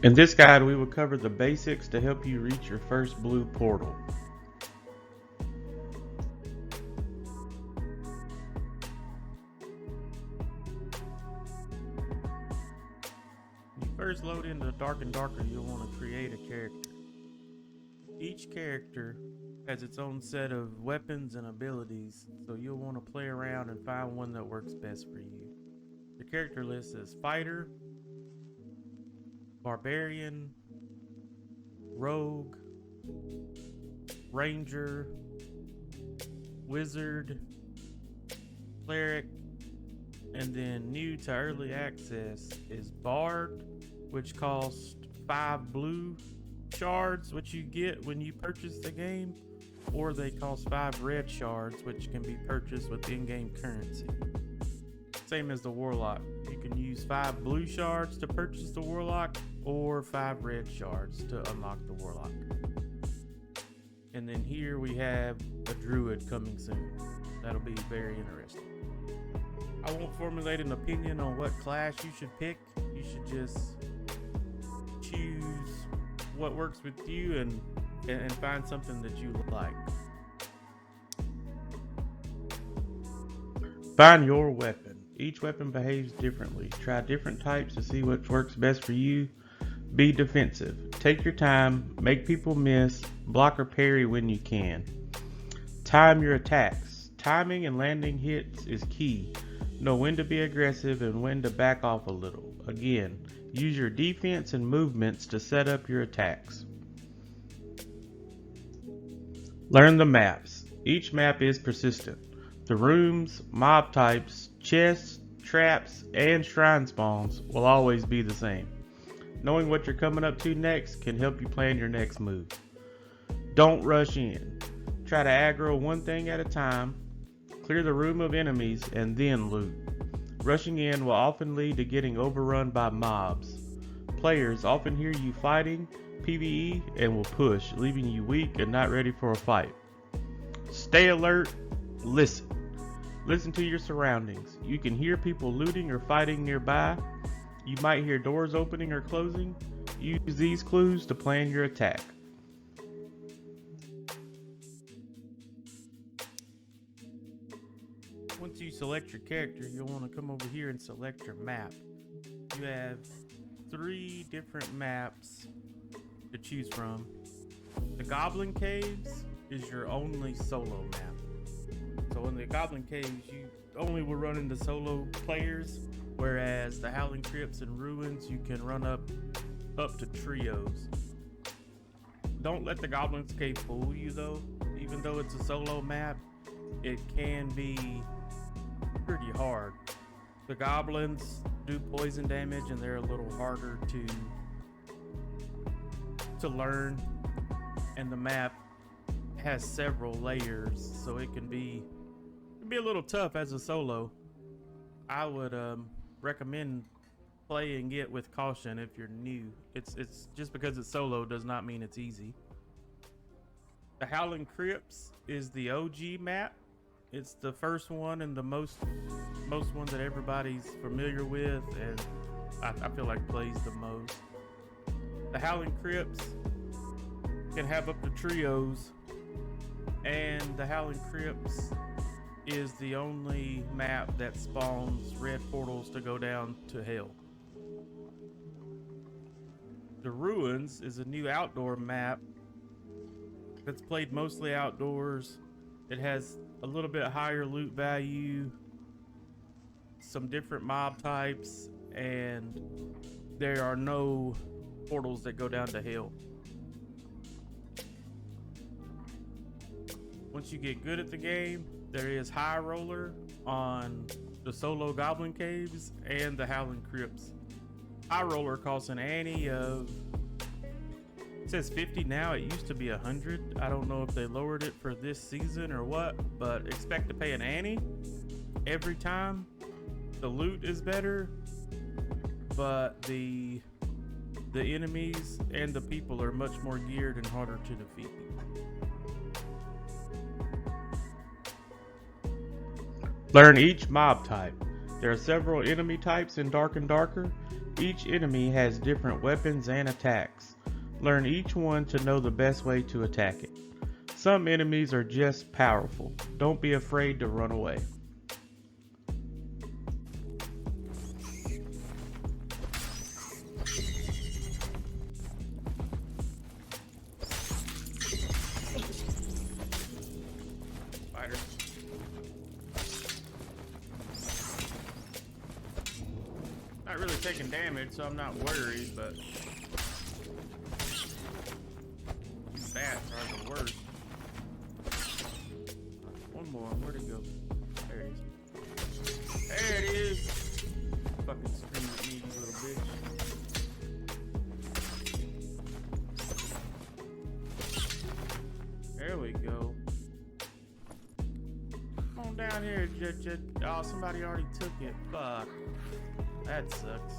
In this guide, we will cover the basics to help you reach your first blue portal. When you first load into Dark and Darker, you'll want to create a character. Each character has its own set of weapons and abilities, so you'll want to play around and find one that works best for you. The character list is Fighter, Barbarian, Rogue, Ranger, Wizard, Cleric, and then new to early access is Bard, which costs 5 blue shards, which you get when you purchase the game, or they cost 5 red shards, which can be purchased with in-game currency. Same as the Warlock. You can use 5 blue shards to purchase the Warlock, or 5 red shards to unlock the Warlock. And then here we have a Druid coming soon. That'll be very interesting. I won't formulate an opinion on what class you should pick. You should just choose what works with you and find something that you like. Find your weapon. Each weapon behaves differently. Try different types to see what works best for you. Be defensive. Take your time. Make people miss. Block or parry when you can. Time your attacks. Timing and landing hits is key. Know when to be aggressive and when to back off a little. Again, use your defense and movements to set up your attacks. Learn the maps. Each map is persistent. The rooms, mob types, chests, traps, and shrine spawns will always be the same. Knowing what you're coming up to next can help you plan your next move. Don't rush in. Try to aggro one thing at a time. Clear the room of enemies and then loot. Rushing in will often lead to getting overrun by mobs. Players often hear you fighting PvE and will push, leaving you weak and not ready for a fight. Stay alert. Listen. Listen to your surroundings. You can hear people looting or fighting nearby. You might hear doors opening or closing. Use these clues to plan your attack. Once you select your character, you'll want to come over here and select your map. You have 3 different maps to choose from. The Goblin Caves is your only solo map. So in the Goblin Caves, you only will run into solo players, whereas the Howling Crypts and Ruins, you can run up to trios. Don't let the Goblin's Cave fool you though. Even though it's a solo map, it can be pretty hard. The goblins do poison damage and they're a little harder to learn, and the map has several layers, so it can be a little tough as a solo. I would recommend playing it with caution if you're new. It's just because it's solo does not mean it's easy. The Howling Crypts is the OG map. It's the first one and the most one that everybody's familiar with, and I feel like plays the most. The Howling Crypts can have up to trios, and the Howling Crypts is the only map that spawns red portals to go down to hell. The Ruins is a new outdoor map that's played mostly outdoors. It has a little bit higher loot value, some different mob types, and there are no portals that go down to hell. Once you get good at the game, there is High Roller on the solo Goblin Caves and the Howling Crypts. High Roller costs an ante of, it says 50 now, it used to be 100. I don't know if they lowered it for this season or what, but expect to pay an ante every time. The loot is better, but the enemies and the people are much more geared and harder to defeat. Learn each mob type. There are several enemy types in Dark and Darker. Each enemy has different weapons and attacks. Learn each one to know the best way to attack it. Some enemies are just powerful. Don't be afraid to run away. Spider. Not really taking damage, so I'm not worried, but bats are the worst. One more. Where'd it go? There it is. There it is. Fucking scream at me, you little bitch. There we go. Come on down here, Jet. Oh, somebody already took it. Fuck. That sucks.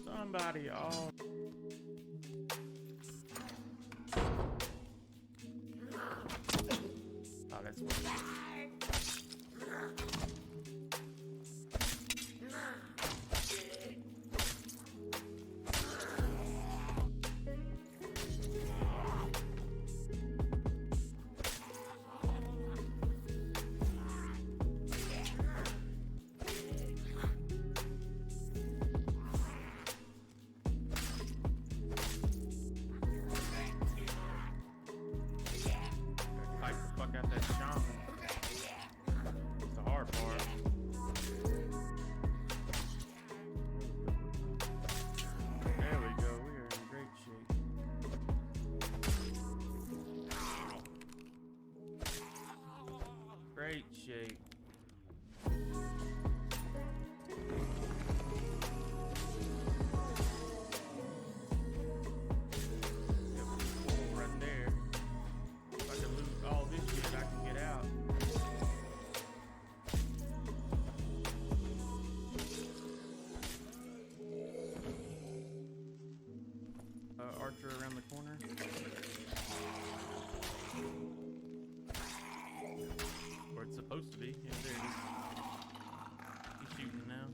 Somebody all. Oh, that's what. Got that shaman. It's the hard part. There we go. We are in great shape. Great shape. Archer around the corner. Or it's supposed to be. Yeah, there it is. He's shooting now.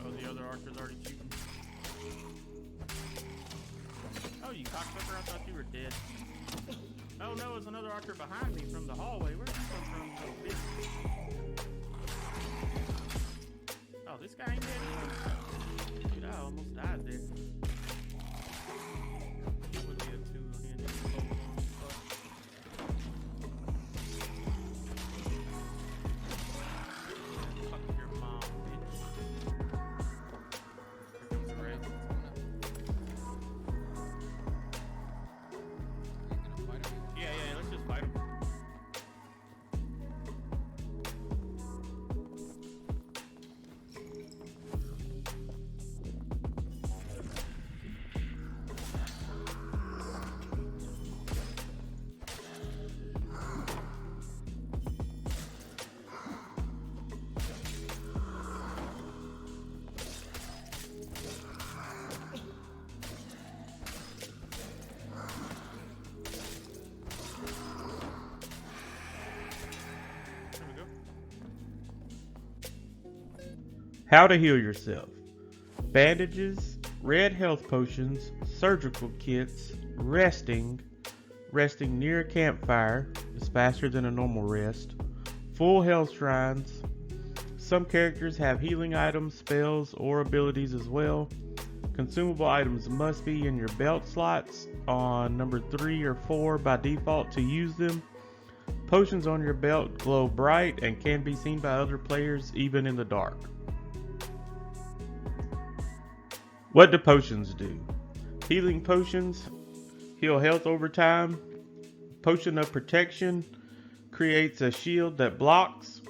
Oh, the other archer's already shooting. Oh, you cocksucker, I thought you were dead. Oh no, there's another archer behind me from the hallway. Where'd you come from, little bitch? Oh, this guy ain't dead either. Dude, I almost died there. Would be a two-handed fuck your mom, bitch. Here comes the rain. Yeah, let's just fight him. How to heal yourself. Bandages, red health potions, surgical kits, resting near a campfire is faster than a normal rest, full health shrines. Some characters have healing items, spells, or abilities as well. Consumable items must be in your belt slots on number 3 or 4 by default to use them. Potions on your belt glow bright and can be seen by other players even in the dark. What do potions do? Healing potions heal health over time. Potion of protection creates a shield that blocks.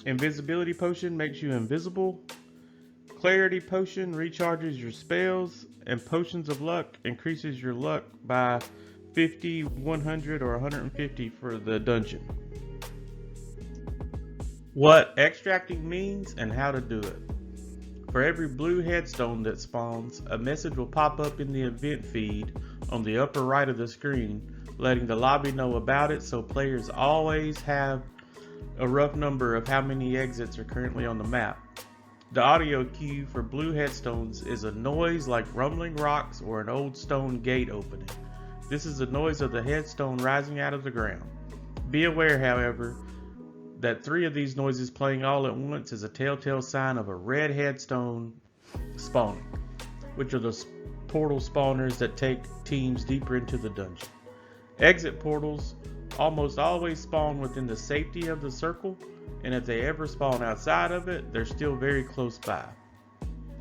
Invisibility potion makes you invisible. Clarity potion recharges your spells. And potions of luck increases your luck by 50, 100, or 150 for the dungeon. What extracting means and how to do it. For every blue headstone that spawns, a message will pop up in the event feed on the upper right of the screen, letting the lobby know about it, so players always have a rough number of how many exits are currently on the map. The audio cue for blue headstones is a noise like rumbling rocks or an old stone gate opening. This is the noise of the headstone rising out of the ground. Be aware, however, that 3 of these noises playing all at once is a telltale sign of a red headstone spawning, which are the portal spawners that take teams deeper into the dungeon. Exit portals almost always spawn within the safety of the circle, and if they ever spawn outside of it, they're still very close by.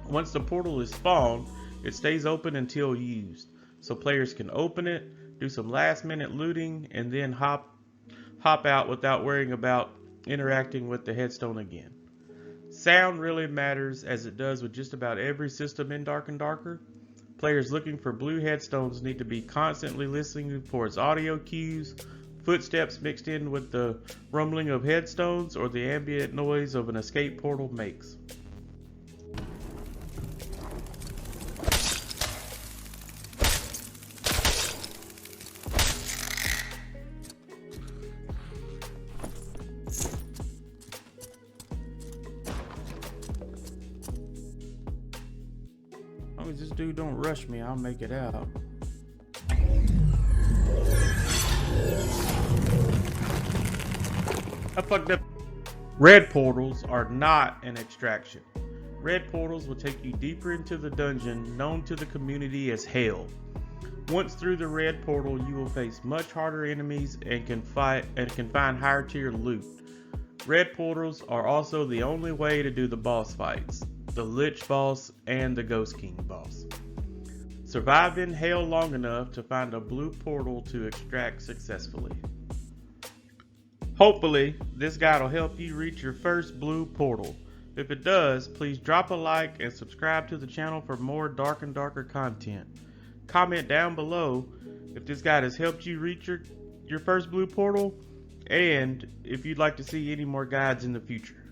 Once the portal is spawned, it stays open until used, so players can open it, do some last minute looting, and then hop out without worrying about interacting with the headstone again. Sound really matters, as it does with just about every system in Dark and Darker. Players looking for blue headstones need to be constantly listening for its audio cues, footsteps mixed in with the rumbling of headstones, or the ambient noise of an escape portal makes. As long as this dude don't rush me, I'll make it out. I fucked up. Red portals are not an extraction. Red portals will take you deeper into the dungeon, known to the community as Hell. Once through the red portal, you will face much harder enemies and can find higher tier loot. Red portals are also the only way to do the boss fights, the Lich boss and the Ghost King boss. Survive in Hell long enough to find a blue portal to extract successfully. Hopefully, this guide will help you reach your first blue portal. If it does, please drop a like and subscribe to the channel for more Dark and Darker content. Comment down below if this guide has helped you reach your first blue portal, and if you'd like to see any more guides in the future.